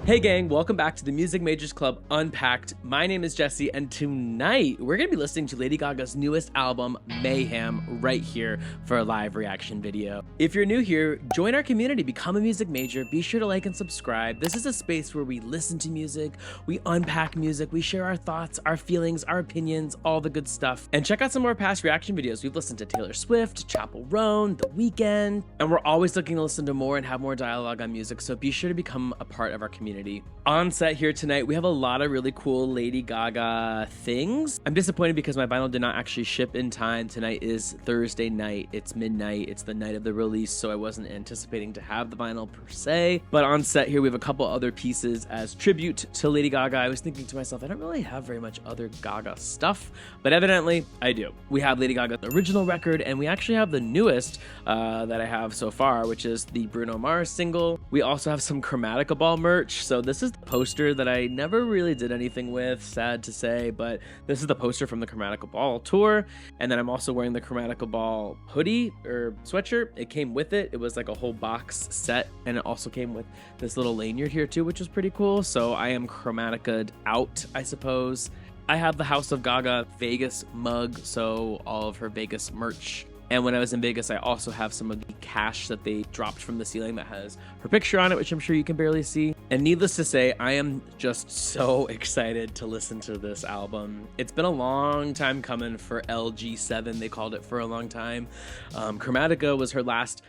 Hey gang, welcome back to the Music Majors Club Unpacked. My name is Jesse, and tonight we're going to be listening to Lady Gaga's newest album, Mayhem, right here for a live reaction video. If you're new here, join our community, become a music major, be sure to like and subscribe. This is a space where we listen to music, we unpack music, we share our thoughts, our feelings, our opinions, all the good stuff. And check out some of our past reaction videos. We've listened to Taylor Swift, Chappell Roan, The Weeknd, and we're always looking to listen to more and have more dialogue on music, so be sure to become a part of our community. On set here tonight, we have a lot of really cool Lady Gaga things. I'm disappointed because my vinyl did not actually ship in time. Tonight is Thursday night. It's midnight. It's the night of the release, so I wasn't anticipating to have the vinyl per se. But on set here, we have a couple other pieces as tribute to Lady Gaga. I was thinking to myself, I don't really have very much other Gaga stuff, but evidently I do. We have Lady Gaga's original record, and we actually have the newest that I have so far, which is the Bruno Mars single. We also have some Chromatica Ball merch. So this is the poster that I never really did anything with, sad to say, but this is the poster from the Chromatica Ball tour. And then I'm also wearing the Chromatica Ball hoodie or sweatshirt. It came with it. It was like a whole box set, and it also came with this little lanyard here too, which was pretty cool. So I am Chromatica'd out, I suppose. I have the House of Gaga Vegas mug, so all of her Vegas merch. And when I was in Vegas, I also have some of the cash that they dropped from the ceiling that has her picture on it, which I'm sure you can barely see. And needless to say, I am just so excited to listen to this album. It's been a long time coming for LG7. They called it for a long time. Chromatica was her last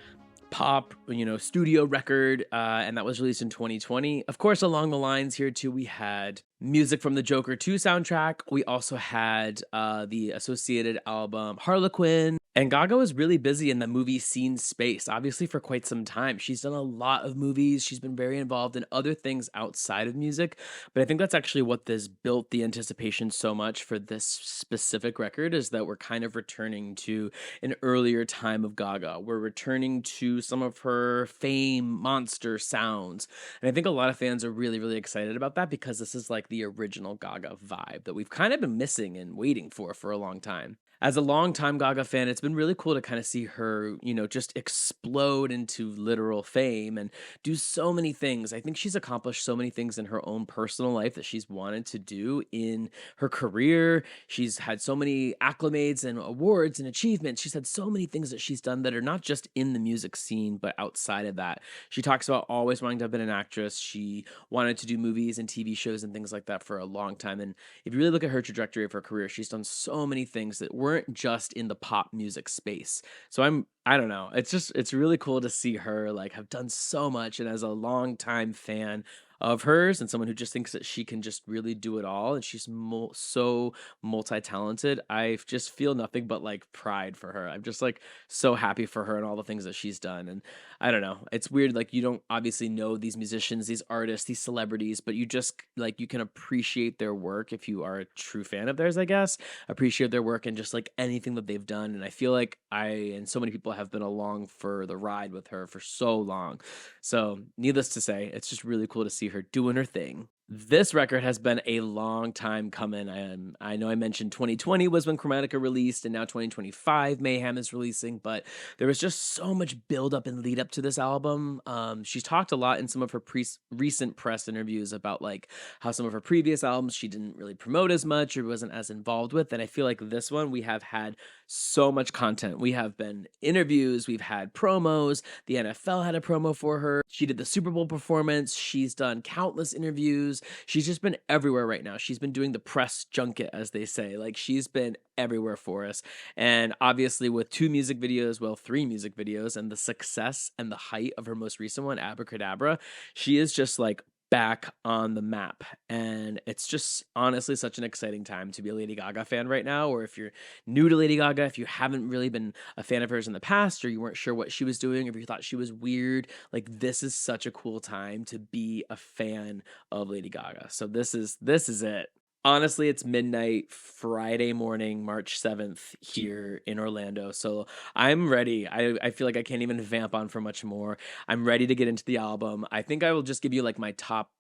pop, studio record, and that was released in 2020. Of course, along the lines here too, we had music from the Joker 2 soundtrack. We also had the associated album Harlequin. And Gaga was really busy in the movie scene space, obviously for quite some time. She's done a lot of movies. She's been very involved in other things outside of music. But I think that's actually what this built the anticipation so much for this specific record, is that we're kind of returning to an earlier time of Gaga. We're returning to some of her fame, monster sounds. And I think a lot of fans are really, really excited about that, because this is like the original Gaga vibe that we've kind of been missing and waiting for a long time. As a longtime Gaga fan, it's been really cool to kind of see her, just explode into literal fame and do so many things. I think she's accomplished so many things in her own personal life that she's wanted to do in her career. She's had so many acclamates and awards and achievements. She's had so many things that she's done that are not just in the music scene, but outside of that. She talks about always wanting to have been an actress. She wanted to do movies and TV shows and things like that for a long time. And if you really look at her trajectory of her career, she's done so many things that weren't just in the pop music space. So I don't know. It's really cool to see her like have done so much. And as a longtime fan of hers and someone who just thinks that she can just really do it all, and she's so multi-talented, I just feel nothing but like pride for her. I'm just like so happy for her and all the things that she's done. And I don't know, it's weird, like you don't obviously know these musicians, these artists, these celebrities, but you just like you can appreciate their work if you are a true fan of theirs, I guess. Appreciate their work and just like anything that they've done. And I feel like I and so many people have been along for the ride with her for so long. So needless to say, it's just really cool to see her doing her thing. This record has been a long time coming. I know I mentioned 2020 was when Chromatica released, and now 2025 Mayhem is releasing, but there was just so much build up and lead up to this album. She's talked a lot in some of her recent press interviews about like how some of her previous albums she didn't really promote as much or wasn't as involved with. And I feel like this one, we have had so much content. We have been interviews, we've had promos. The NFL had a promo for her. She did the Super Bowl performance. She's done countless interviews. She's just been everywhere right now. She's been doing the press junket, as they say. Like, she's been everywhere for us. And obviously with 2 music videos, well, 3 music videos, and the success and the height of her most recent one, Abracadabra, she is just like back on the map. And it's just honestly such an exciting time to be a Lady Gaga fan right now. Or if you're new to Lady Gaga, if you haven't really been a fan of hers in the past, or you weren't sure what she was doing, if you thought she was weird, like this is such a cool time to be a fan of Lady Gaga. So this is it. Honestly, it's midnight Friday morning, March 7th here in Orlando. So I'm ready. I feel like I can't even vamp on for much more. I'm ready to get into the album. I think I will just give you like my top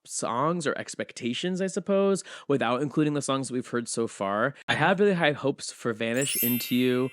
songs or expectations, I suppose, without including the songs that we've heard so far. I have really high hopes for Vanish Into You.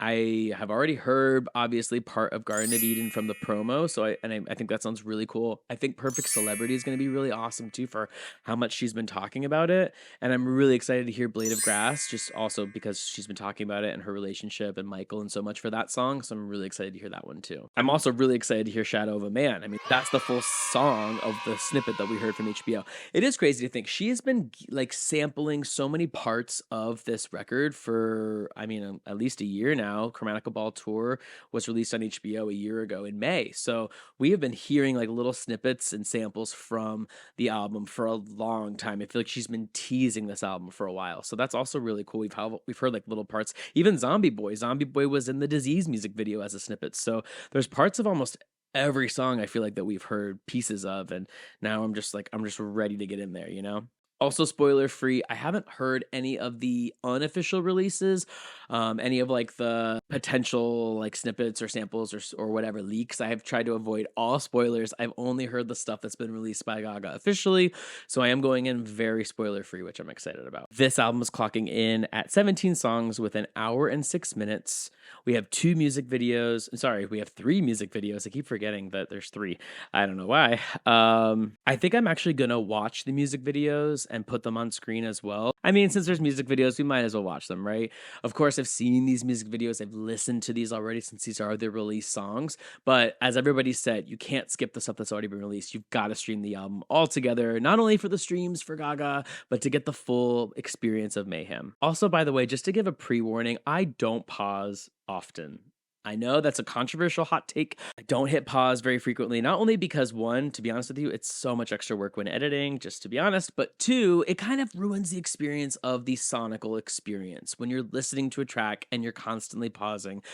I have already heard, obviously, part of Garden of Eden from the promo, so I think that sounds really cool. I think Perfect Celebrity is gonna be really awesome too for how much she's been talking about it, and I'm really excited to hear Blade of Grass, just also because she's been talking about it and her relationship and Michael and so much for that song, so I'm really excited to hear that one too. I'm also really excited to hear Shadow of a Man. I mean, that's the full song of the snippet that we heard from HBO. It is crazy to think she has been like sampling so many parts of this record for, I mean, at least a year now. Chromatica Ball Tour was released on HBO a year ago in May. So we have been hearing like little snippets and samples from the album for a long time. I feel like she's been teasing this album for a while. So that's also really cool. We've heard like little parts. Even Zombieboy was in the Disease music video as a snippet. So there's parts of almost every song I feel like that we've heard pieces of, and now I'm just ready to get in there, you know? Also, spoiler free, I haven't heard any of the unofficial releases, any of like the potential like snippets or samples or whatever leaks. I have tried to avoid all spoilers. I've only heard the stuff that's been released by Gaga officially, so I am going in very spoiler free, which I'm excited about. This album is clocking in at 17 songs with an hour and 6 minutes. We have 2 music videos. Sorry, we have 3 music videos. I keep forgetting that there's 3. I don't know why. I think I'm actually gonna watch the music videos and put them on screen as well. I mean, since there's music videos, we might as well watch them, right? Of course, I've seen these music videos. I've listened to these already since these are the released songs. But as everybody said, you can't skip the stuff that's already been released. You've got to stream the album all together, not only for the streams for Gaga, but to get the full experience of Mayhem. Also, by the way, just to give a pre-warning, I don't pause often. I know that's a controversial hot take. I don't hit pause very frequently, not only because, one, to be honest with you, it's so much extra work when editing, just to be honest, but two, it kind of ruins the experience of the sonical experience. When you're listening to a track and you're constantly pausing,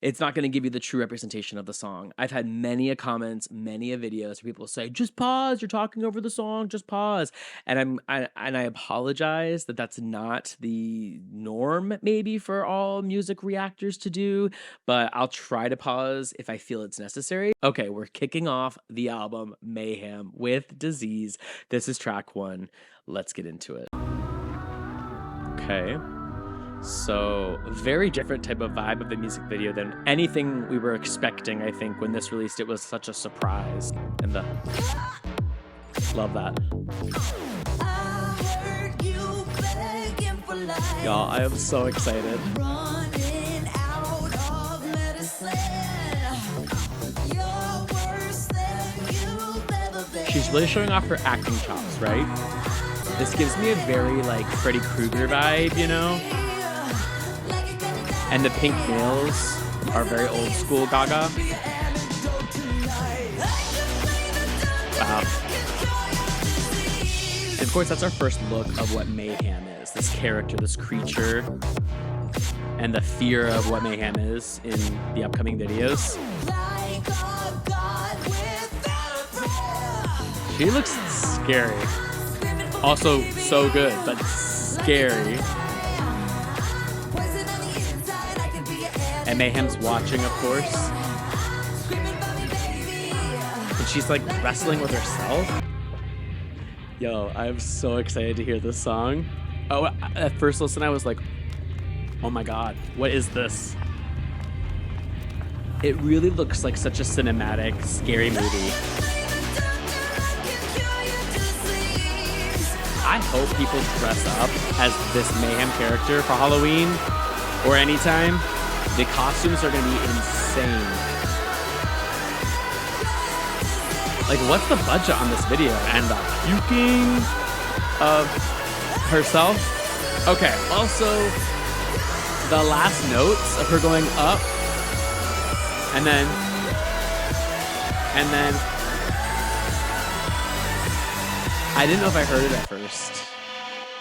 it's not going to give you the true representation of the song. I've had many a comments, many a videos where people say, just pause, you're talking over the song, just pause. And I apologize that that's not the norm maybe for all music reactors to do, but I'll try to pause if I feel it's necessary. Okay, we're kicking off the album Mayhem with Disease. This is track 1. Let's get into it. Okay. So, very different type of vibe of the music video than anything we were expecting, I think, when this released. It was such a surprise. And love that. Y'all, I am so excited. She's really showing off her acting chops, right? This gives me a very, like, Freddy Krueger vibe, you know? And the pink nails are very old school Gaga. Wow. And of course, that's our first look of what Mayhem is. This character, this creature, and the fear of what Mayhem is in the upcoming videos. She looks scary. Also so good, but scary. And Mayhem's watching, of course. And she's like wrestling with herself. Yo, I'm so excited to hear this song. Oh, at first listen, I was like, oh my God, what is this? It really looks like such a cinematic, scary movie. I hope people dress up as this Mayhem character for Halloween or anytime. The costumes are gonna be insane. Like, what's the budget on this video? And the puking of herself. Okay, also, the last notes of her going up and then I didn't know if I heard it at first.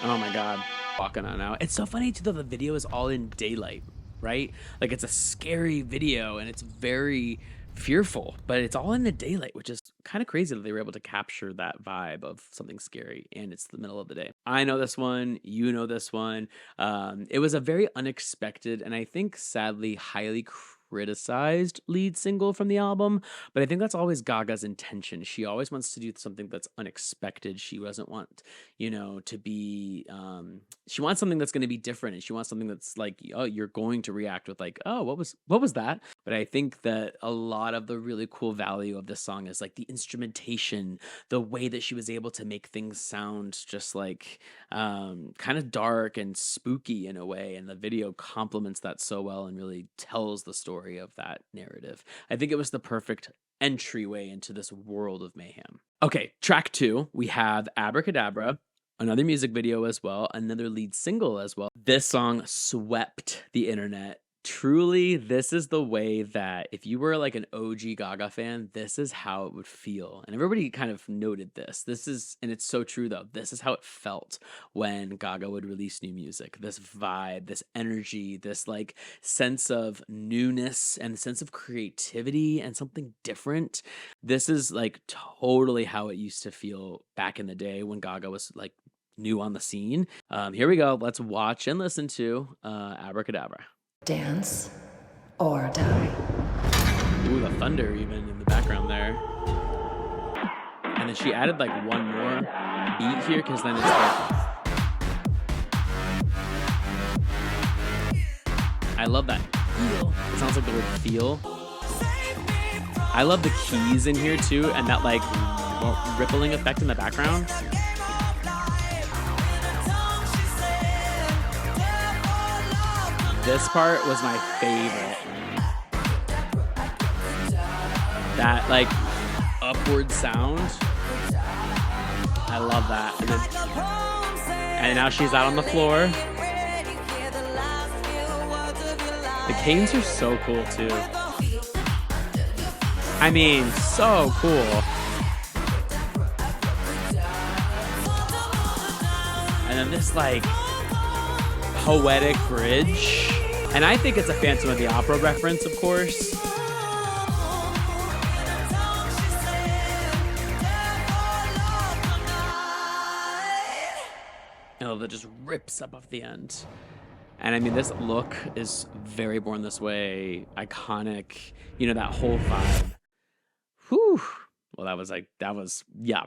Oh my God. Walking on now. It's so funny too that the video is all in daylight, right? Like, it's a scary video and it's very fearful, but it's all in the daylight, which is kind of crazy that they were able to capture that vibe of something scary and it's the middle of the day. I know this one, you know this one. It was a very unexpected and I think sadly highly criticized lead single from the album, but I think that's always Gaga's intention. She always wants to do something that's unexpected. She doesn't want, to be, she wants something that's going to be different, and she wants something that's like, oh, you're going to react with like, oh, what was that? But I think that a lot of the really cool value of this song is like the instrumentation, the way that she was able to make things sound just like kind of dark and spooky in a way, and the video complements that so well and really tells the story of that narrative. I think it was the perfect entryway into this world of mayhem. Okay, track 2, we have Abracadabra, another music video as well, another lead single as well. This song swept the internet. Truly, this is the way that if you were like an OG Gaga fan, this is how it would feel. And everybody kind of noted this. And it's so true though. This is how it felt when Gaga would release new music. This vibe, this energy, this like sense of newness and sense of creativity and something different. This is like totally how it used to feel back in the day when Gaga was like new on the scene. Here we go. Let's watch and listen to Abracadabra. Dance or die. Ooh, the thunder even in the background there. And then she added like one more beat here, because then it's like, I love that feel. It sounds like the word feel. I love the keys in here too, and that like rippling effect in the background. This part was my favorite. That like upward sound. I love that. And now she's out on the floor. The canes are so cool too. I mean, so cool. And then this like poetic bridge. And I think it's a Phantom of the Opera reference, of course. That just rips up off the end. And I mean, this look is very Born This Way, iconic, that whole vibe. Whew. Well, yeah.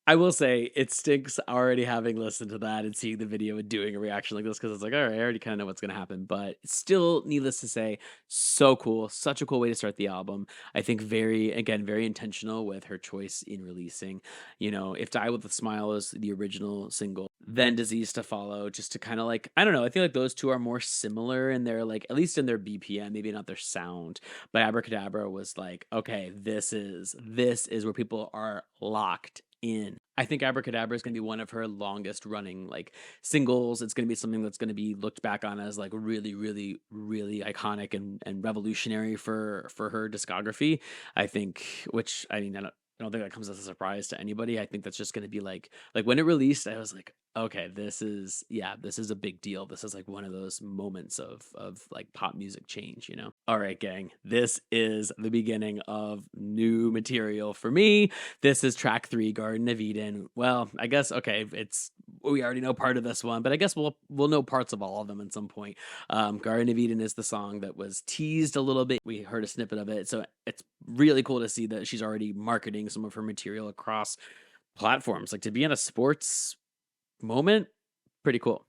I will say it stinks already having listened to that and seeing the video and doing a reaction like this, because it's like, all right, I already kind of know what's going to happen. But still, needless to say, so cool. Such a cool way to start the album. I think very intentional with her choice in releasing. If Die With a Smile is the original single, then Disease to follow, just to kind of like, I don't know, I feel like those two are more similar in their like, at least in their BPM, maybe not their sound. But Abracadabra was like, okay, this is where people are locked in. I think Abracadabra is going to be one of her longest running like singles. It's going to be something that's going to be looked back on as like really, really, really iconic and revolutionary for her discography. I think, which I mean, I don't think that comes as a surprise to anybody. I think that's just going to be like when it released, I was like, okay, this is a big deal. This is like one of those moments of like pop music change, All right, gang, this is the beginning of new material for me. This is track 3, Garden of Eden. Well, I guess, okay, we already know part of this one, but I guess we'll know parts of all of them at some point. Garden of Eden is the song that was teased a little bit. We heard a snippet of it. So it's really cool to see that she's already marketing some of her material across platforms. Like, to be in a sports moment, pretty cool.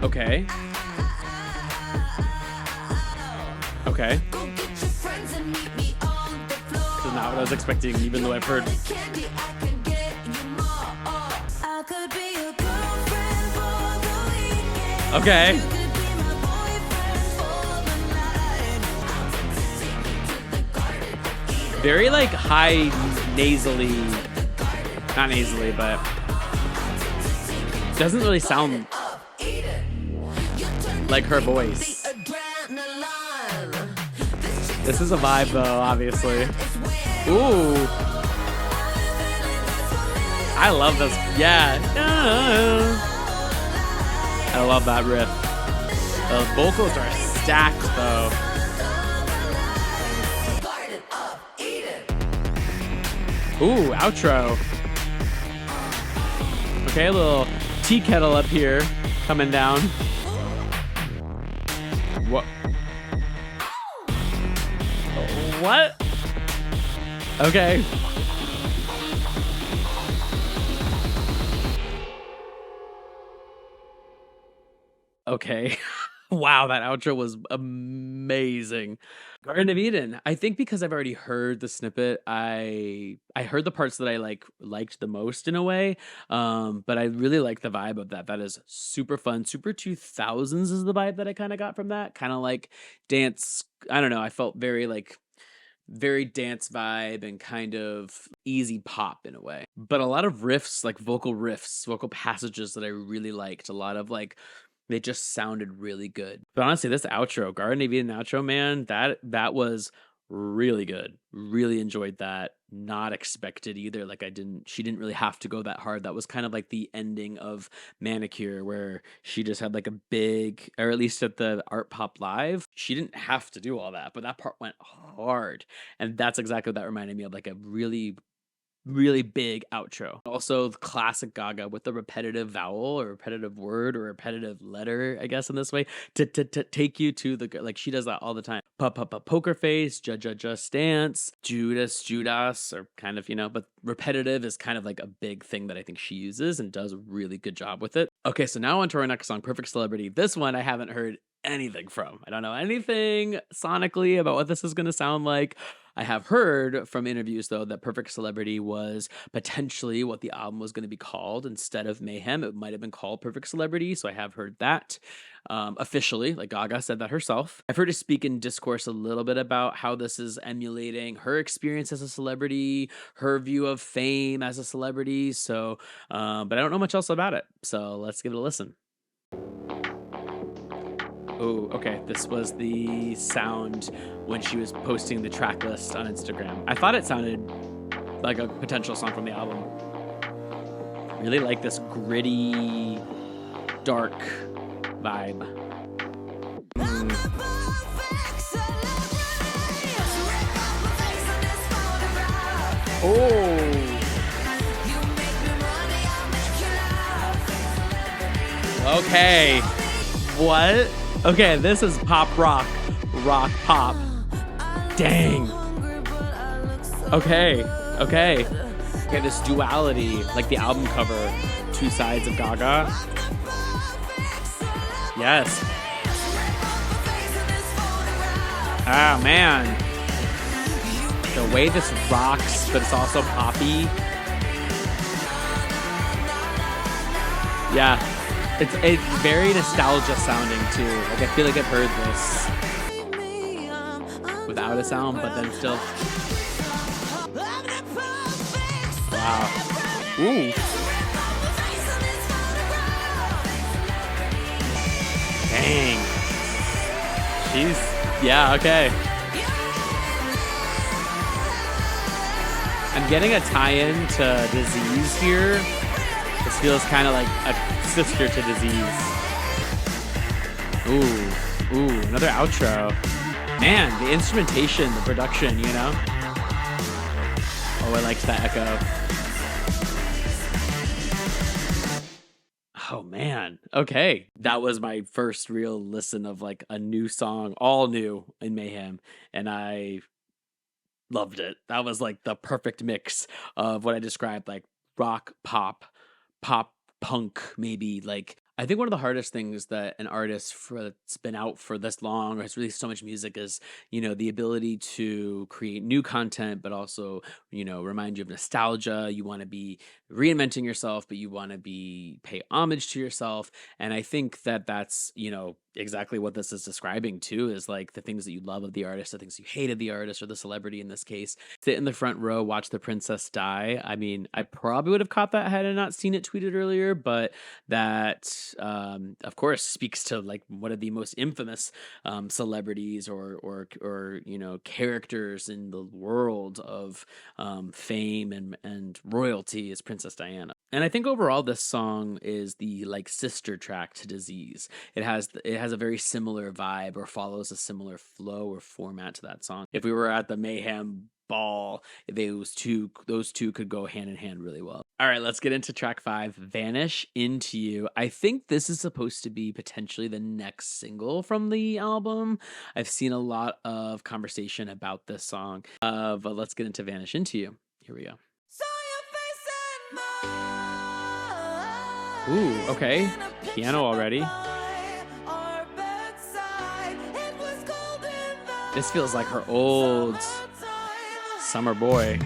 Okay. This is not what I was expecting, even though I've heard. Okay. Very like high nasally, not nasally, but doesn't really sound like her voice. This is a vibe though, obviously. Ooh. I love this. Yeah. I love that riff. The vocals are stacked though. Ooh, outro. Okay, a little tea kettle up here coming down. What? What? Okay. Okay. Wow, that outro was amazing. Garden of Eden. I think because I've already heard the snippet, I heard the parts that I liked the most in a way. But I really like the vibe of that. That is super fun. Super 2000s is the vibe that I kind of got from that. Kind of like dance. I don't know. I felt very dance vibe and kind of easy pop in a way. But a lot of riffs, like vocal riffs, vocal passages that I really liked. A lot of like they just sounded really good. But honestly, this outro, Garden of Eden outro, man, that was really good. Really enjoyed that. Not expected either. Like she didn't really have to go that hard. That was kind of like the ending of Manicure where she just had like a big, or at least at the Art Pop Live, she didn't have to do all that, but that part went hard. And that's exactly what that reminded me of, like a really big outro. Also, the classic Gaga with the repetitive vowel or repetitive word or repetitive letter, I guess in this way, to take you to the, like she does that all the time. Poker face, just dance, Judas, or kind of, but repetitive is kind of like a big thing that I think she uses and does a really good job with it. Okay, so now on to our next song, Perfect Celebrity. This one I haven't heard anything from. I don't know anything sonically about what this is going to sound like. I have heard from interviews, though, that Perfect Celebrity was potentially what the album was going to be called. Instead of Mayhem, it might have been called Perfect Celebrity. So I have heard that officially, like Gaga said that herself. I've heard her speak in discourse a little bit about how this is emulating her experience as a celebrity, her view of fame as a celebrity. So, but I don't know much else about it. So let's give it a listen. Oh, okay. This was the sound when she was posting the track list on Instagram. I thought it sounded like a potential song from the album. Really like this gritty, dark vibe. Oh. Okay. What? Okay, this is pop rock pop. Dang. Okay, this duality, like the album cover, two sides of Gaga. Yes. Ah, man. The way this rocks, but it's also poppy. Yeah. It's very nostalgia sounding too. Like I feel like I've heard this without a sound, but then still. Wow. Ooh. Dang. Yeah, okay. I'm getting a tie-in to Disease here. This feels kind of like a sister to Disease. Ooh, another outro. Man, the instrumentation, the production, Oh, I liked that echo. Oh, man. Okay. That was my first real listen of like a new song, all new in Mayhem. And I loved it. That was like the perfect mix of what I described, like rock, pop punk, maybe. Like I think one of the hardest things that an artist that's been out for this long or has released so much music is, the ability to create new content, but also, remind you of nostalgia. You want to be reinventing yourself, but you want to pay homage to yourself. And I think that that's, exactly what this is describing too, is like the things that you love of the artist, the things you hate of the artist or the celebrity in this case. Sit in the front row, watch the princess die. I mean, I probably would have caught that had I not seen it tweeted earlier, but that of course speaks to like one of the most infamous celebrities or characters in the world of fame and royalty is Princess Diana. And I think overall this song is the like sister track to Disease. It has a very similar vibe or follows a similar flow or format to that song. If we were at the Mayhem ball, those two could go hand in hand really well. All right, let's get into track 5, Vanish Into You. I think this is supposed to be potentially the next single from the album. I've seen a lot of conversation about this song. But let's get into Vanish Into You. Here we go. Ooh, okay. Piano already. This feels like her old Summer Boy.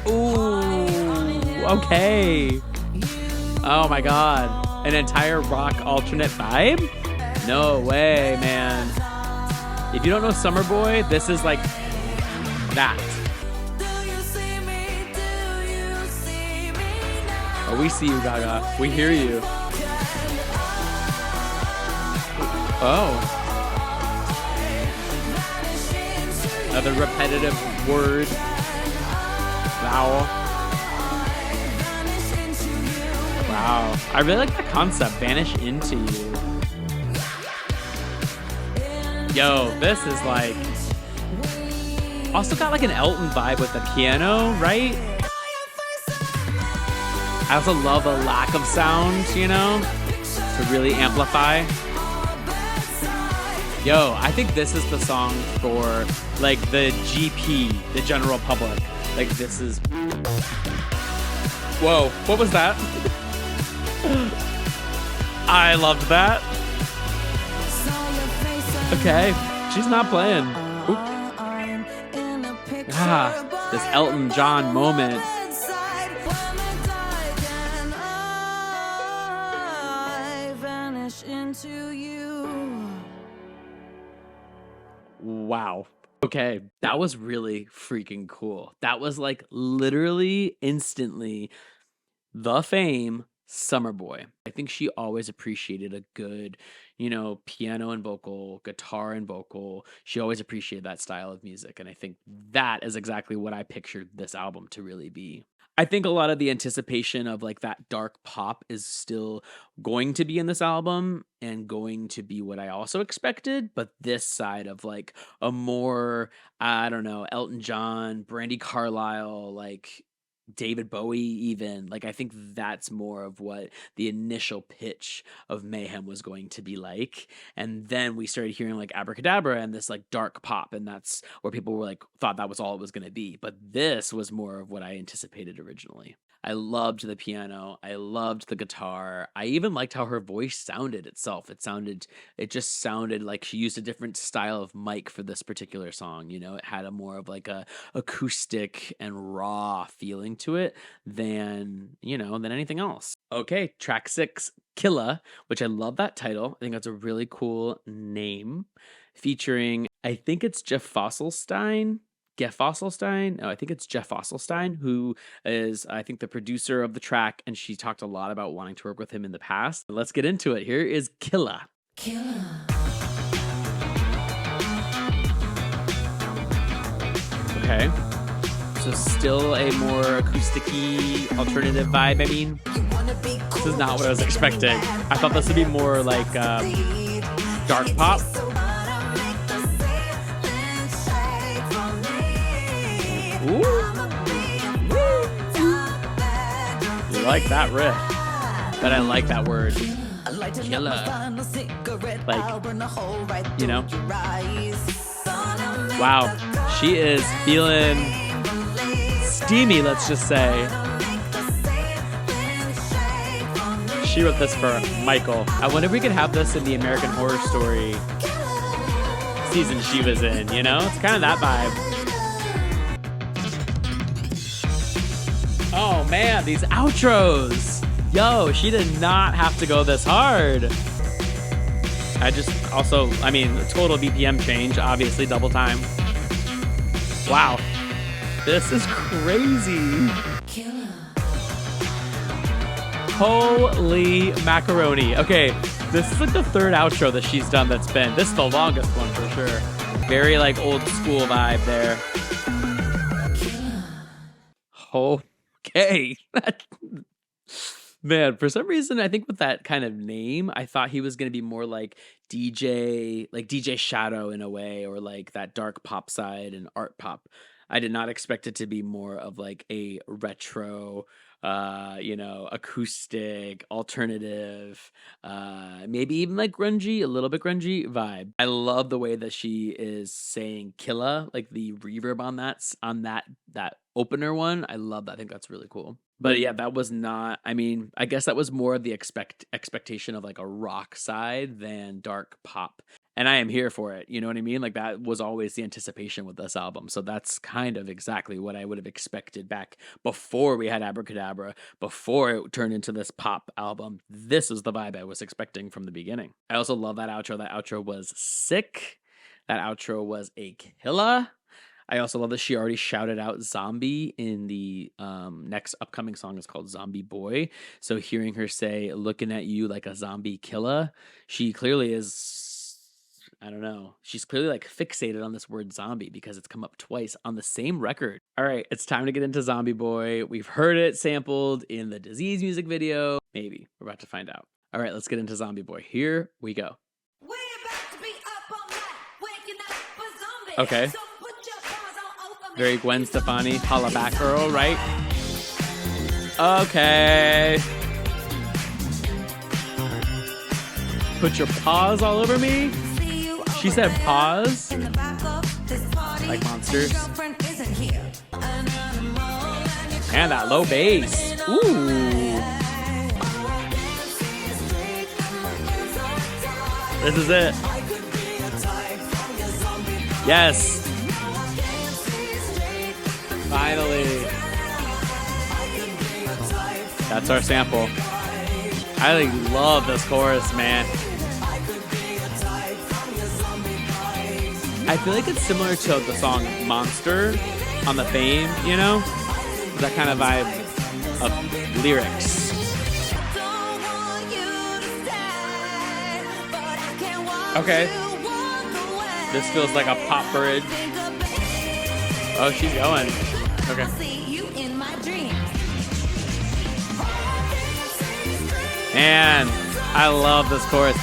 Ooh, okay. Oh my god. An entire rock alternate vibe? No way, man. If you don't know Summer Boy, this is like that. Oh, we see you, Gaga. We hear you. Oh. Another repetitive word. Vowel. Wow. I really like the concept. Vanish Into You. Yo, this is like... Also got like an Elton vibe with the piano, right? I also love a lack of sound, you know? To really amplify. Yo, I think this is the song for like the GP, the general public. Like this is... Whoa, what was that? I loved that. Okay, she's not playing. Oop. Ah, this Elton John moment. Wow. Okay, that was really freaking cool. That was like literally instantly the fame Summer Boy. I think she always appreciated a good, you know, piano and vocal, guitar and vocal. She always appreciated that style of music. And I think that is exactly what I pictured this album to really be. I think a lot of the anticipation of like that dark pop is still going to be in this album and going to be what I also expected. But this side of like a more, I don't know, Elton John, Brandy Carlisle, like David Bowie even, like I think that's more of what the initial pitch of Mayhem was going to be like. And then we started hearing like Abracadabra and this like dark pop, and that's where people were like thought that was all it was going to be. But this was more of what I anticipated originally. I loved the piano. I loved the guitar. I even liked how her voice sounded itself. It just sounded like she used a different style of mic for this particular song. You know, it had a more of like a acoustic and raw feeling to it than anything else. Okay, track 6, Killah, which I love that title. I think that's a really cool name. Featuring, I think it's Jeff Fosselstein. No, I think it's Jeff Fosselstein, who is, I think, the producer of the track, and she talked a lot about wanting to work with him in the past. Let's get into it. Here is Killah. Okay. So still a more acoustic-y alternative vibe, I mean. This is not what I was expecting. I thought this would be more like dark pop. Ooh. You like that riff, but I like that word. Killah. Like, you know? Wow. She is feeling steamy, let's just say. She wrote this for Michael. I wonder if we could have this in the American Horror Story season she was in, you know? It's kind of that vibe. Oh man, these outros. Yo, she did not have to go this hard. A total BPM change, obviously double time. Wow. This is crazy. Holy macaroni. Okay, this is like the third outro that she's done this is the longest one for sure. Very like old school vibe there. Okay. Man, for some reason, I think with that kind of name, I thought he was going to be more like DJ Shadow in a way, or like that dark pop side and art pop. I did not expect it to be more of like a retro, acoustic, alternative, maybe even like grungy, a little bit grungy vibe. I love the way that she is saying Killah, like the reverb on that opener one. I love that. I think that's really cool. But yeah, that was not, I mean, I guess that was more of the expectation of like a rock side than dark pop. And I am here for it. You know what I mean? Like that was always the anticipation with this album. So that's kind of exactly what I would have expected back before we had Abracadabra, before it turned into this pop album. This is the vibe I was expecting from the beginning. I also love that outro. That outro was sick. That outro was a killer. I also love that she already shouted out zombie in the next upcoming song is called Zombieboy. So hearing her say, looking at you like a zombie killer, she clearly is, I don't know. She's clearly like fixated on this word zombie because it's come up twice on the same record. All right, it's time to get into Zombieboy. We've heard it sampled in the Disease music video. Maybe. We're about to find out. All right, let's get into Zombieboy. Here we go. Okay. Very Gwen Stefani, holla back girl, right? Okay. Put your paws all over me. She said pause. Like monsters. And that low bass. Ooh. This is it. Yes. Finally. That's our sample. I love this chorus, man. I feel like it's similar to the song Monster on the Fame, you know? That kind of vibe of lyrics. Okay. This feels like a pop bridge. Oh, she's going. Okay. And I love this chorus.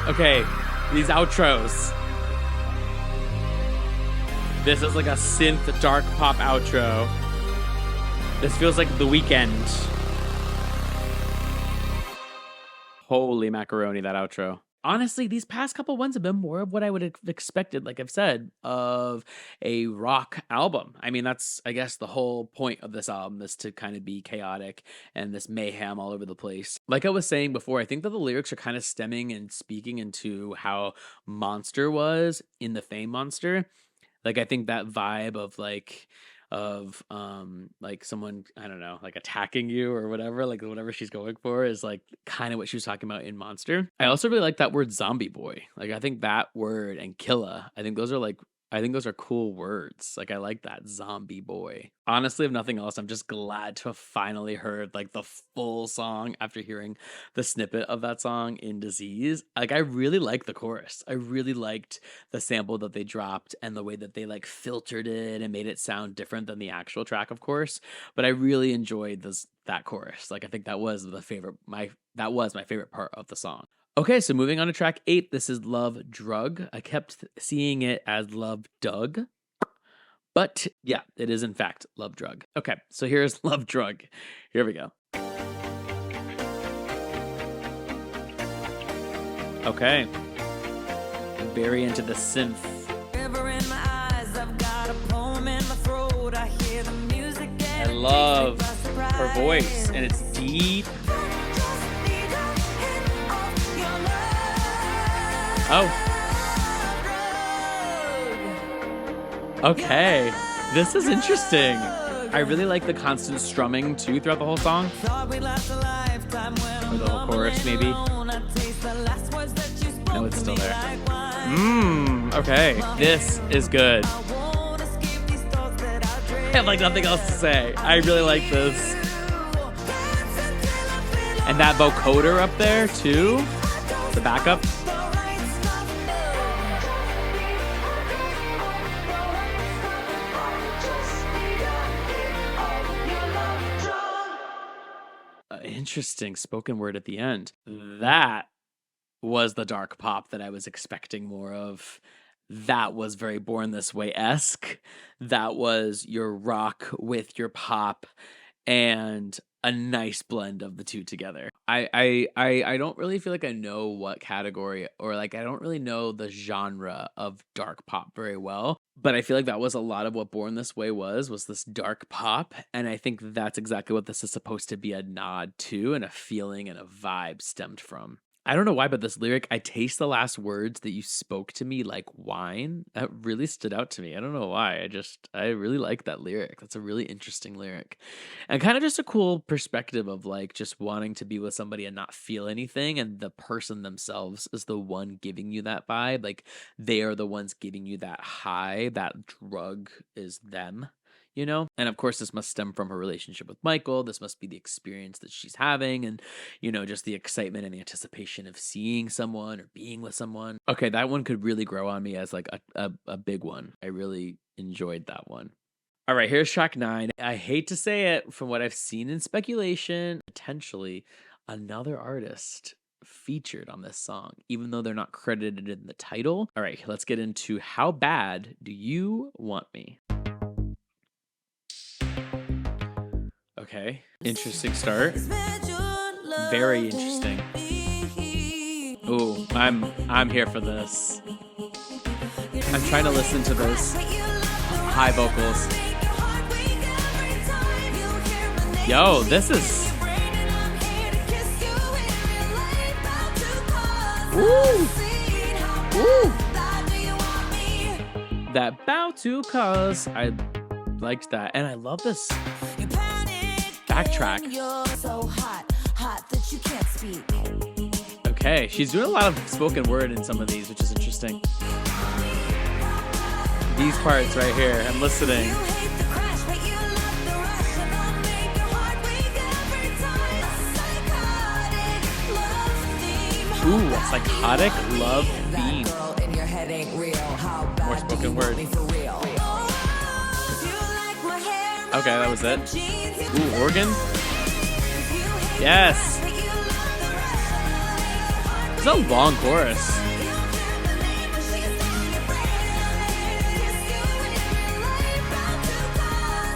Okay, these outros. This is like a synth dark pop outro. This feels like The Weeknd. Holy macaroni, that outro. Honestly, these past couple ones have been more of what I would have expected, like I've said, of a rock album. I mean, that's, I guess, the whole point of this album is to kind of be chaotic and this mayhem all over the place. Like I was saying before, I think that the lyrics are kind of stemming and speaking into how Monster was in the Fame Monster. Like, I think that vibe of like someone, I don't know, like attacking you or whatever, like whatever she's going for is like kind of what she was talking about in Monster. I also really like that word Zombieboy. Like I think that word and Killah, I think those are cool words. Like I like that, Zombieboy. Honestly, if nothing else, I'm just glad to have finally heard like the full song after hearing the snippet of that song in Disease. Like I really liked the chorus. I really liked the sample that they dropped and the way that they like filtered it and made it sound different than the actual track, of course. But I really enjoyed that chorus. Like I think that was my favorite part of the song. Okay, so moving on to track 8, this is LoveDrug. I kept seeing it as LoveDug, but yeah, it is in fact LoveDrug. Okay, so here's LoveDrug. Here we go. Okay, very into the synth. I love her voice, and it's deep. Oh. Okay. This is interesting. I really like the constant strumming too throughout the whole song. Or the whole chorus maybe. No, it's still there. Okay. This is good. I have like nothing else to say. I really like this. And that vocoder up there too. The backup. Interesting spoken word at the end. That was the dark pop that I was expecting more of. That was very Born This Way-esque. That was your rock with your pop and a nice blend of the two together. I don't really feel like I know what category, or like I don't really know the genre of dark pop very well, but I feel like that was a lot of what Born This Way was this dark pop, and I think that's exactly what this is supposed to be a nod to, and a feeling and a vibe stemmed from. I don't know why, but this lyric, I taste the last words that you spoke to me like wine, that really stood out to me. I don't know why. I really like that lyric. That's a really interesting lyric. And kind of just a cool perspective of like just wanting to be with somebody and not feel anything. And the person themselves is the one giving you that vibe. Like they are the ones giving you that high. That drug is them. You know? And of course, this must stem from her relationship with Michael. This must be the experience that she's having, and, you know, just the excitement and the anticipation of seeing someone or being with someone. Okay, that one could really grow on me as like a big one. I really enjoyed that one. All right, here's track 9. I hate to say it, from what I've seen in speculation, potentially another artist featured on this song, even though they're not credited in the title. All right, let's get into How Bad Do You Want Me? Okay, interesting start. Very interesting. Ooh, I'm here for this. I'm trying to listen to those high vocals. Yo, this is... Woo! Woo! That bow to cause. I liked that. And I love this backtrack. Okay, she's doing a lot of spoken word in some of these, which is interesting. These parts right here, I'm listening. Ooh, a psychotic love theme. More spoken word. Okay, that was it. Ooh, organ. Yes. It's a long chorus.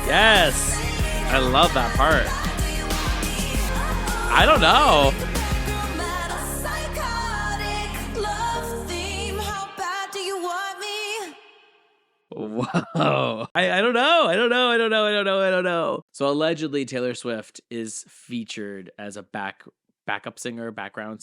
Yes. I love that part. I don't know. Whoa. I don't know. So allegedly Taylor Swift is featured as a backup singer, background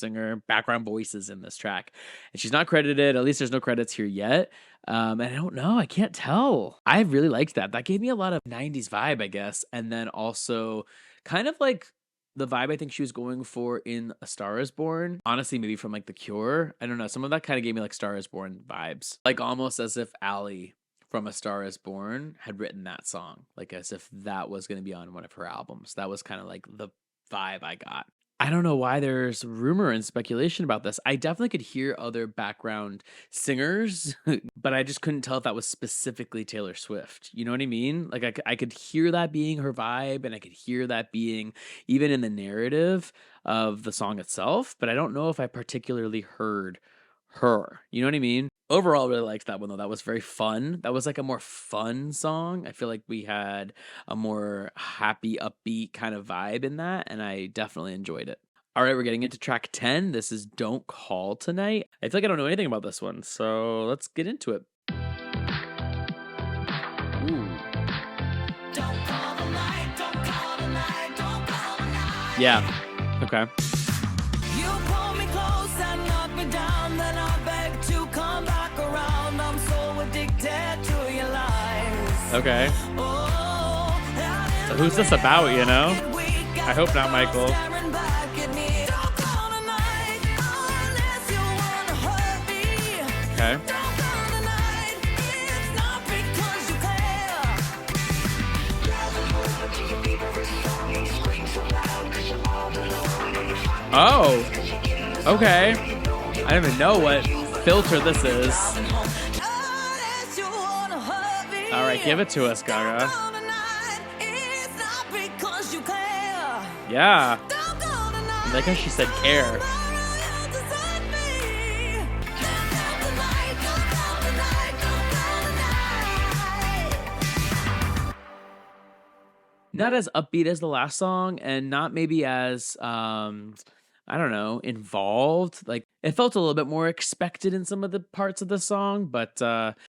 voices in this track. And she's not credited, at least there's no credits here yet. And I don't know, I can't tell. I really liked that. That gave me a lot of 90s vibe, I guess. And then also kind of like the vibe I think she was going for in A Star Is Born. Honestly, maybe from like The Cure. I don't know. Some of that kind of gave me like Star Is Born vibes. Like almost as if Ally from A Star Is Born had written that song. Like as if that was going to be on one of her albums. That was kind of like the vibe I got. I don't know why there's rumor and speculation about this. I definitely could hear other background singers, but I just couldn't tell if that was specifically Taylor Swift. You know what I mean? Like I could hear that being her vibe, and I could hear that being even in the narrative of the song itself, but I don't know if I particularly heard her. You know what I mean? Overall, I really liked that one, though. That was very fun. That was like a more fun song. I feel like we had a more happy, upbeat kind of vibe in that, and I definitely enjoyed it. All right, we're getting into track 10. This is Don't Call Tonight. I feel like I don't know anything about this one, so let's get into it. Ooh. Don't call tonight, don't call tonight, don't call tonight. Yeah, okay. You pull me close and knock me down, then I beg to come back around. I'm so addicted to your lies. Okay. So who's this about, you know? I hope not Michael. Okay. Oh, okay. I don't even know what filter this is. All right, give it to us, Gaga. Yeah. I like how she said care. Not as upbeat as the last song, and not maybe as I don't know, involved. Like, it felt a little bit more expected in some of the parts of the song, but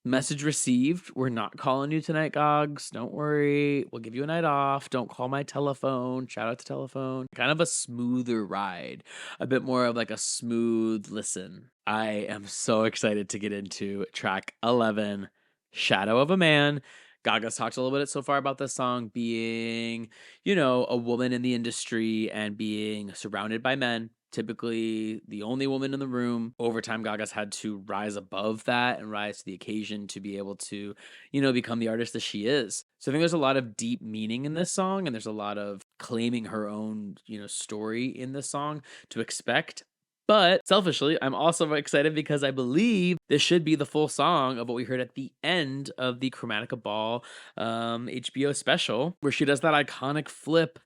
message received. We're not calling you tonight, Gogs. Don't worry. We'll give you a night off. Don't call my telephone. Shout out to telephone. Kind of a smoother ride. A bit more of like a smooth listen. I am so excited to get into track 11, Shadow of a Man. Gaga's talked a little bit so far about this song being, you know, a woman in the industry and being surrounded by men, typically the only woman in the room. Over time, Gaga's had to rise above that and rise to the occasion to be able to, you know, become the artist that she is. So I think there's a lot of deep meaning in this song, and there's a lot of claiming her own, you know, story in this song to expect. But selfishly, I'm also excited because I believe this should be the full song of what we heard at the end of the Chromatica Ball HBO special, where she does that iconic flip,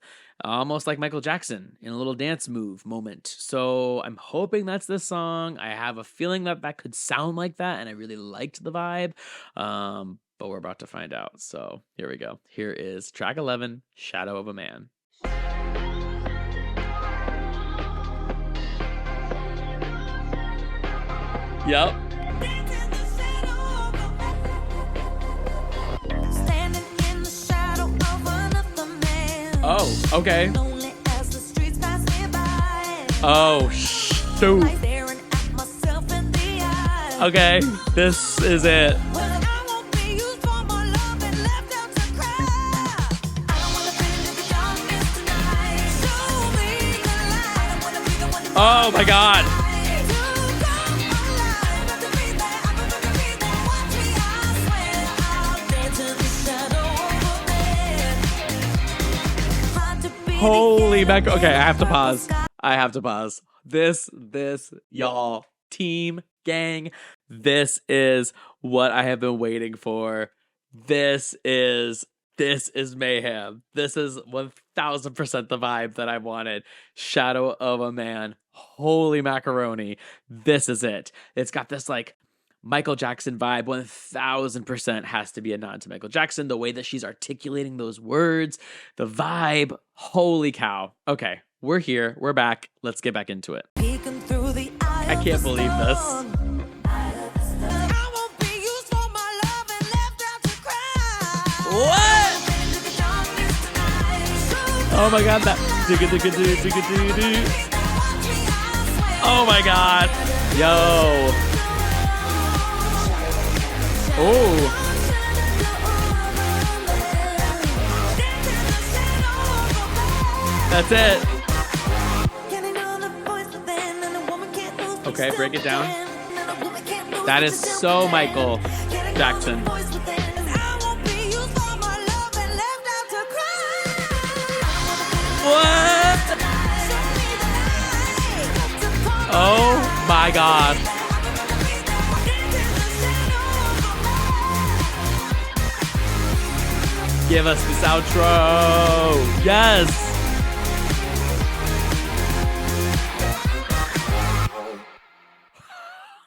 almost like Michael Jackson in a little dance move moment. So I'm hoping that's this song. I have a feeling that that could sound like that, and I really liked the vibe. But we're about to find out. So here we go. Here is track 11, Shadow of a Man. Yep. Oh, okay. Oh, shoot. Okay, this is it. Oh my God. Holy mackerel. Okay, I have to pause. This, y'all, team, gang, this is what I have been waiting for. This is mayhem. This is 1000% the vibe that I wanted. Shadow of a Man. Holy macaroni. This is it. It's got this like Michael Jackson vibe. 1000% has to be a nod to Michael Jackson. The way that she's articulating those words, the vibe. Holy cow. Okay, we're here. We're back. Let's get back into it. I can't believe this. What? Oh my God, that. Oh my God. Yo. Oh. That's it. Okay, break it down. That is so Michael Jackson. What? Oh my God. Give us this outro. Yes.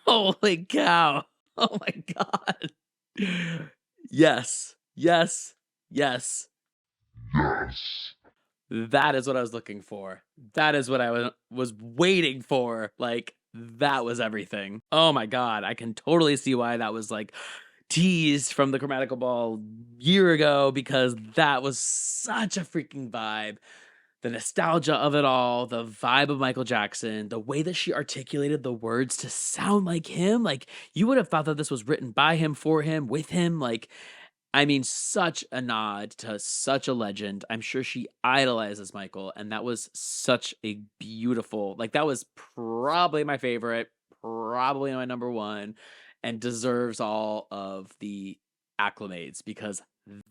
Holy cow. Oh my God. Yes. Yes. Yes. Yes. That is what I was looking for. That is what I was waiting for. Like, that was everything. Oh my God. I can totally see why that was like teased from the Chromatica Ball year ago, because that was such a freaking vibe. The nostalgia of it all, the vibe of Michael Jackson, the way that she articulated the words to sound like him. Like, you would have thought that this was written by him, for him, with him. Like, I mean, such a nod to such a legend. I'm sure she idolizes Michael, and that was such a beautiful, like, that was probably my favorite, probably my number one, and deserves all of the acclamates, because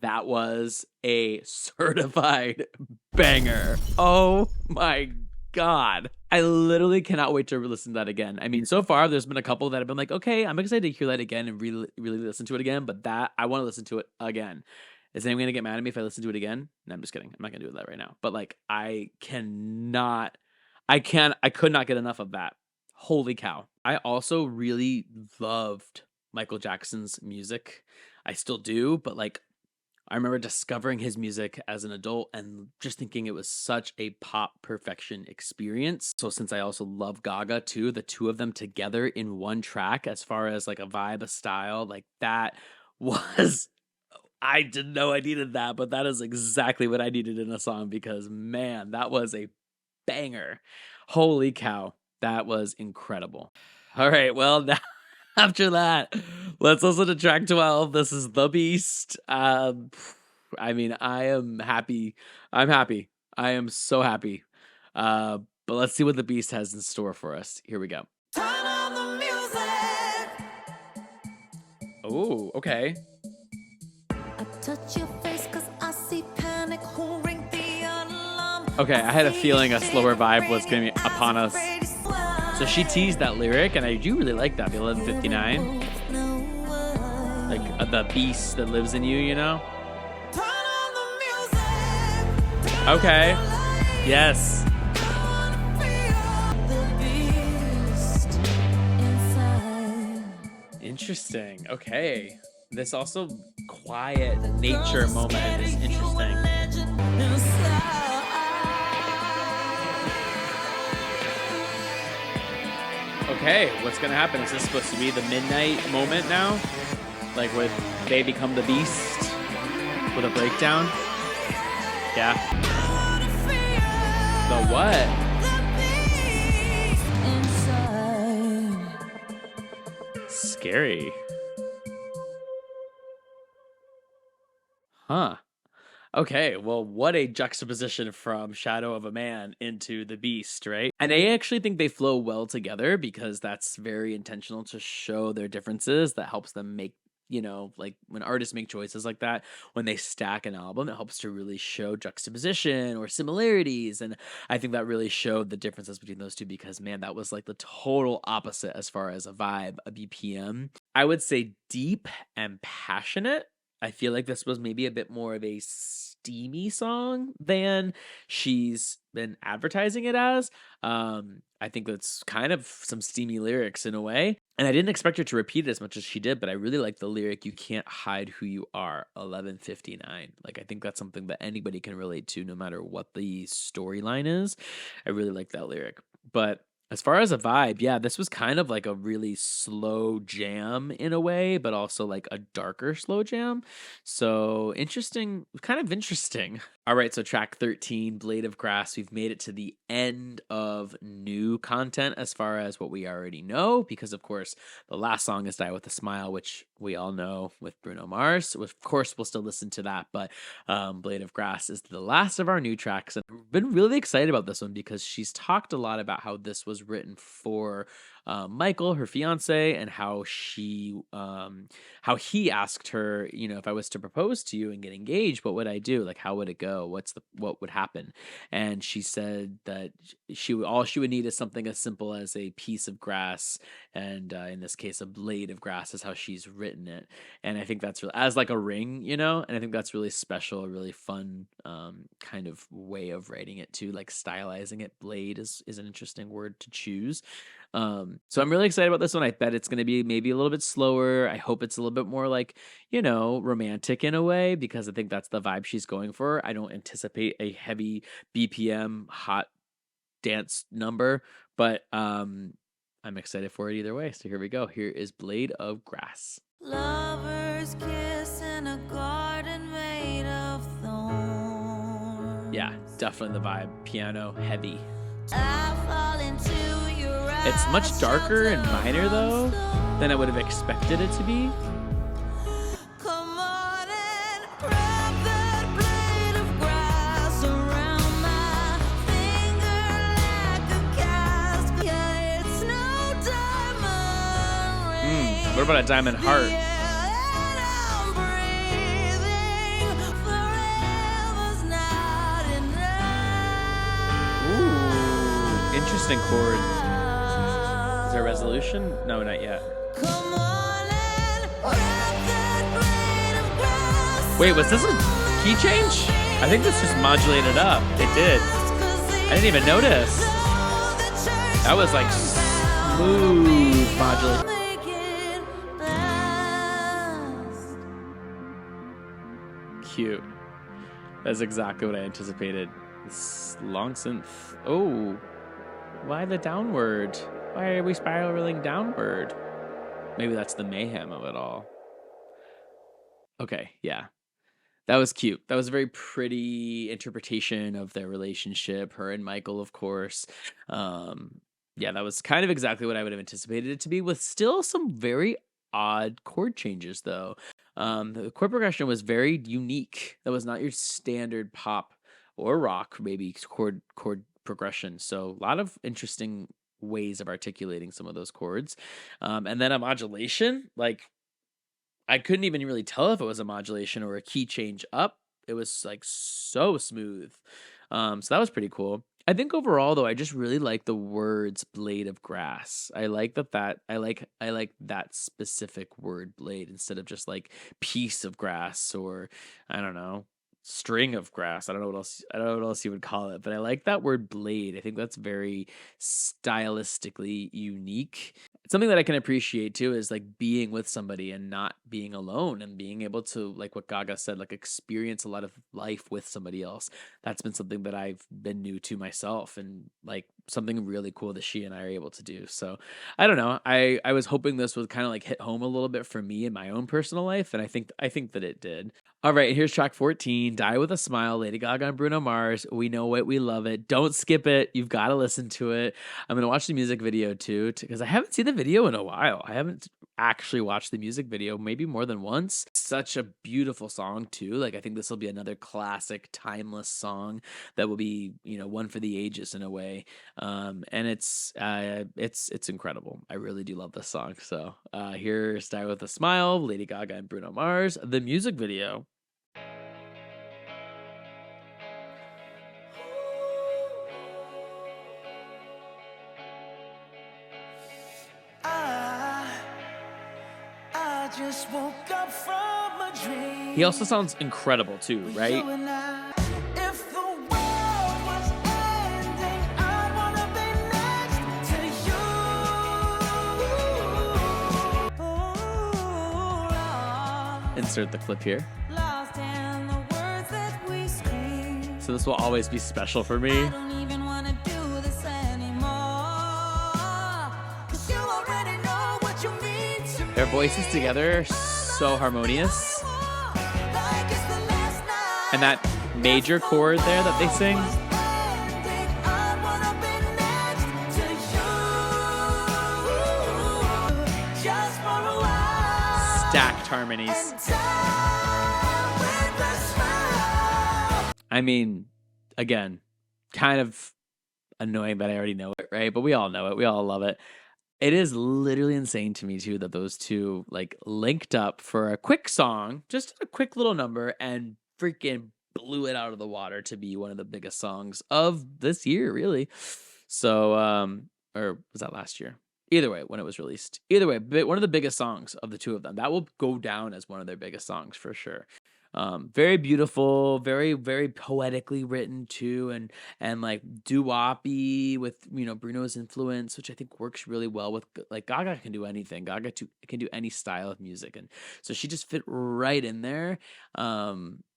that was a certified banger. Oh my God. I literally cannot wait to listen to that again. I mean, so far there's been a couple that have been like, okay, I'm excited to hear that again and really listen to it again, but that I want to listen to it again. Is anyone gonna get mad at me if I listen to it again? No, I'm just kidding. I'm not gonna do that right now. But like, I cannot. I could not get enough of that. Holy cow. I also really loved Michael Jackson's music. I still do, but like I remember discovering his music as an adult and just thinking it was such a pop perfection experience. So since I also love Gaga too, the two of them together in one track as far as like a vibe, a style, like that was I didn't know I needed that, but that is exactly what I needed in a song because man, that was a banger. Holy cow. That was incredible. All right, well, now after that, let's listen to track 12. This is The Beast. I mean, I am happy. I'm happy. I am so happy. But let's see what The Beast has in store for us. Here we go. Turn on the music. Oh, okay. I touch your face 'cause I see panic. Who ring the alarm? Okay, I had a feeling a slower vibe was going to be upon us. So she teased that lyric, and I do really like that, the 11:59. Like the beast that lives in you, you know? Okay. Yes. Interesting. Okay. This also quiet nature moment is interesting. Okay, what's gonna happen? Is this supposed to be the midnight moment now? Like where they become the beast with a breakdown? Yeah. The what? Scary. Huh. Okay, well, what a juxtaposition from Shadow of a Man into The Beast, right? And I actually think they flow well together because that's very intentional to show their differences. That helps them make, you know, like when artists make choices like that, when they stack an album, it helps to really show juxtaposition or similarities. And I think that really showed the differences between those two because, man, that was like the total opposite as far as a vibe, a BPM. I would say deep and passionate. I feel like this was maybe a bit more of a steamy song than she's been advertising it as. I think that's kind of some steamy lyrics in a way. And I didn't expect her to repeat it as much as she did, but I really like the lyric, "You can't hide who you are," 11:59. Like, I think that's something that anybody can relate to no matter what the storyline is. I really like that lyric. But as far as a vibe, yeah, this was kind of like a really slow jam in a way, but also like a darker slow jam. So interesting, kind of interesting. All right, so track 13, Blade of Grass. We've made it to the end of new content as far as what we already know, because of course the last song is Die With a Smile, which we all know with Bruno Mars. Of course, we'll still listen to that, but Blade of Grass is the last of our new tracks. And I've been really excited about this one because she's talked a lot about how this was written for Michael, her fiance, and how he asked her, you know, if I was to propose to you and get engaged, what would I do? Like, how would it go? What would happen? And she said that all she would need is something as simple as a piece of grass, and in this case, a blade of grass is how she's written it. And I think that's really, as like a ring, you know, and I think that's really special, a really fun kind of way of writing it too, like stylizing it. Blade is an interesting word to choose. So I'm really excited about this one. I bet it's going to be maybe a little bit slower. I hope it's a little bit more like, you know, romantic in a way, because I think that's the vibe she's going for. I don't anticipate a heavy BPM hot dance number, but I'm excited for it either way. So here we go. Here is Blade of Grass. Lovers kiss in a garden made of thorns. Yeah, definitely the vibe. Piano heavy. I fall into your eyes. It's much darker and minor though than I would have expected it to be. Come on and wrap that blade of grass around my finger like a cast. Yeah, it's no diamond ring. What about a diamond heart? Yeah, and I'm breathing. Forever's not enough. Ooh, interesting chord. Is there a resolution? No, not yet. Come on and wrap that blade of grass. Wait, was this a key change? I think this just modulated up. It did. I didn't even notice. That was like smooth modulation. Make it last. Cute. That's exactly what I anticipated. This long synth. Oh, why the downward? Why are we spiraling downward? Maybe that's the mayhem of it all. Okay, yeah. That was cute. That was a very pretty interpretation of their relationship, her and Michael, of course. Yeah, that was kind of exactly what I would have anticipated it to be, with still some very odd chord changes, though. The chord progression was very unique. That was not your standard pop or rock, maybe chord progression. So a lot of interesting ways of articulating some of those chords. And then a modulation, like I couldn't even really tell if it was a modulation or a key change up. It was like so smooth. So that was pretty cool. I think overall though, I just really like the words blade of grass. I like I like that specific word blade instead of just like piece of grass or I don't know, string of grass. I don't know what else you would call it, but I like that word blade. I think that's very stylistically unique. Something that I can appreciate too is like being with somebody and not being alone and being able to, like what Gaga said, like experience a lot of life with somebody else. That's been something that I've been new to myself and like something really cool that she and I are able to do. So I don't know. I was hoping this would kind of like hit home a little bit for me in my own personal life, and I think that it did. All right, here's track 14, Die With a Smile, Lady Gaga and Bruno Mars. We know it, we love it. Don't skip it. You've got to listen to it. I'm going to watch the music video too, because I haven't seen the video in a while. I haven't actually watched the music video maybe more than once. Such a beautiful song too. Like I think this will be another classic, timeless song that will be, one for the ages in a way. And it's incredible. I really do love this song. So here's Die With a Smile, Lady Gaga and Bruno Mars, the music video. I just woke up from a dream. He also sounds incredible too, right? You and I. If the world was ending, I'd wanna be next to you. Oh, Insert the clip here. lost in the words that we scream. So this will always be special for me. I don't even wanna do this anymore. 'Cause you already know what you mean to me. Their voices together are so harmonious. Like it's the last night. And that major chord there that they sing, stacked harmonies. I mean, again, kind of annoying that I already know it, right? But we all know it. We all love it. It is literally insane to me too that those two like linked up for a quick song, just a quick little number, and freaking blew it out of the water to be one of the biggest songs of this year, really. So, or was that last year? Either way, when it was released. Either way, one of the biggest songs of the two of them. That will go down as one of their biggest songs for sure. Very beautiful, very, very poetically written too, and like doo-woppy with Bruno's influence, which I think works really well with like Gaga can do anything. Gaga can do any style of music, and so she just fit right in there.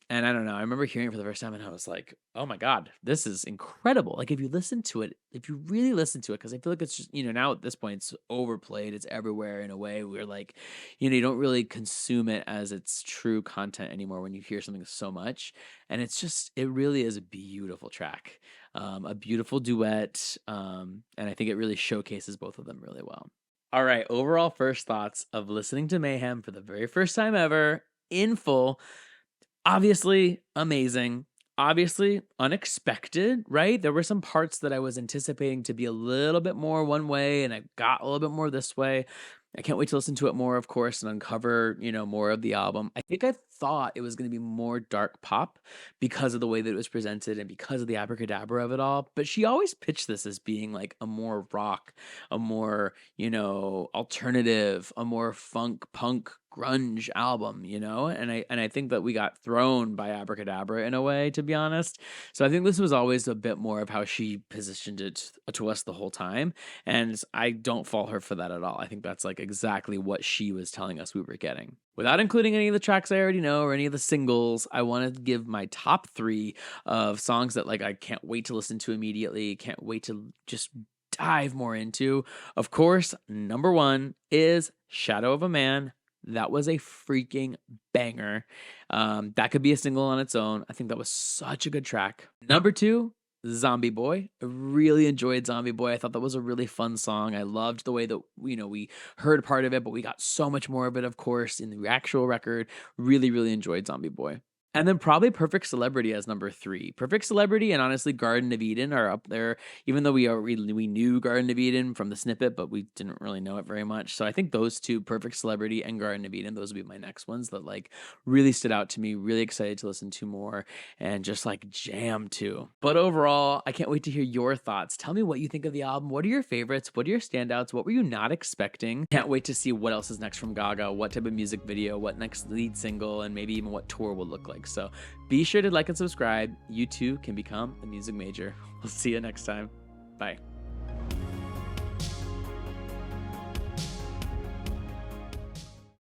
And I don't know. I remember hearing it for the first time, and I was like, "Oh my god, this is incredible!" Like if you listen to it, if you really listen to it, because I feel like it's just now at this point it's overplayed, it's everywhere in a way where like you don't really consume it as its true content anymore when you hear something so much, and it really is a beautiful track, a beautiful duet, and I think it really showcases both of them really well. All right, overall first thoughts of listening to Mayhem for the very first time ever in full. Obviously amazing, obviously unexpected, right? There were some parts that I was anticipating to be a little bit more one way, and I got a little bit more this way. I can't wait to listen to it more, of course, and uncover, more of the album. I think I thought it was going to be more dark pop because of the way that it was presented and because of the abracadabra of it all. But she always pitched this as being like a more rock, a more, alternative, a more funk, punk, grunge album, you know? And I think that we got thrown by Abracadabra in a way, to be honest. So I think this was always a bit more of how she positioned it to us the whole time. And I don't fault her for that at all. I think that's like exactly what she was telling us we were getting. Without including any of the tracks I already know or any of the singles, I want to give my top 3 of songs that like I can't wait to listen to immediately, can't wait to just dive more into. Of course, number 1 is Shadow of a Man. That was a freaking banger. That could be a single on its own. I think that was such a good track. Number 2, Zombieboy. I really enjoyed Zombieboy. I thought that was a really fun song. I loved the way that, you know, we heard part of it, but we got so much more of it, of course, in the actual record. Really, really enjoyed Zombieboy. And then probably Perfect Celebrity as number 3. Perfect Celebrity and honestly Garden of Eden are up there, even though we knew Garden of Eden from the snippet, but we didn't really know it very much. So I think those two, Perfect Celebrity and Garden of Eden, those would be my next ones that like really stood out to me, really excited to listen to more and just like jam to. But overall, I can't wait to hear your thoughts. Tell me what you think of the album. What are your favorites? What are your standouts? What were you not expecting? Can't wait to see what else is next from Gaga, what type of music video, what next lead single, and maybe even what tour will look like. So be sure to like and subscribe. You too can become a music major. We'll see you next time. Bye.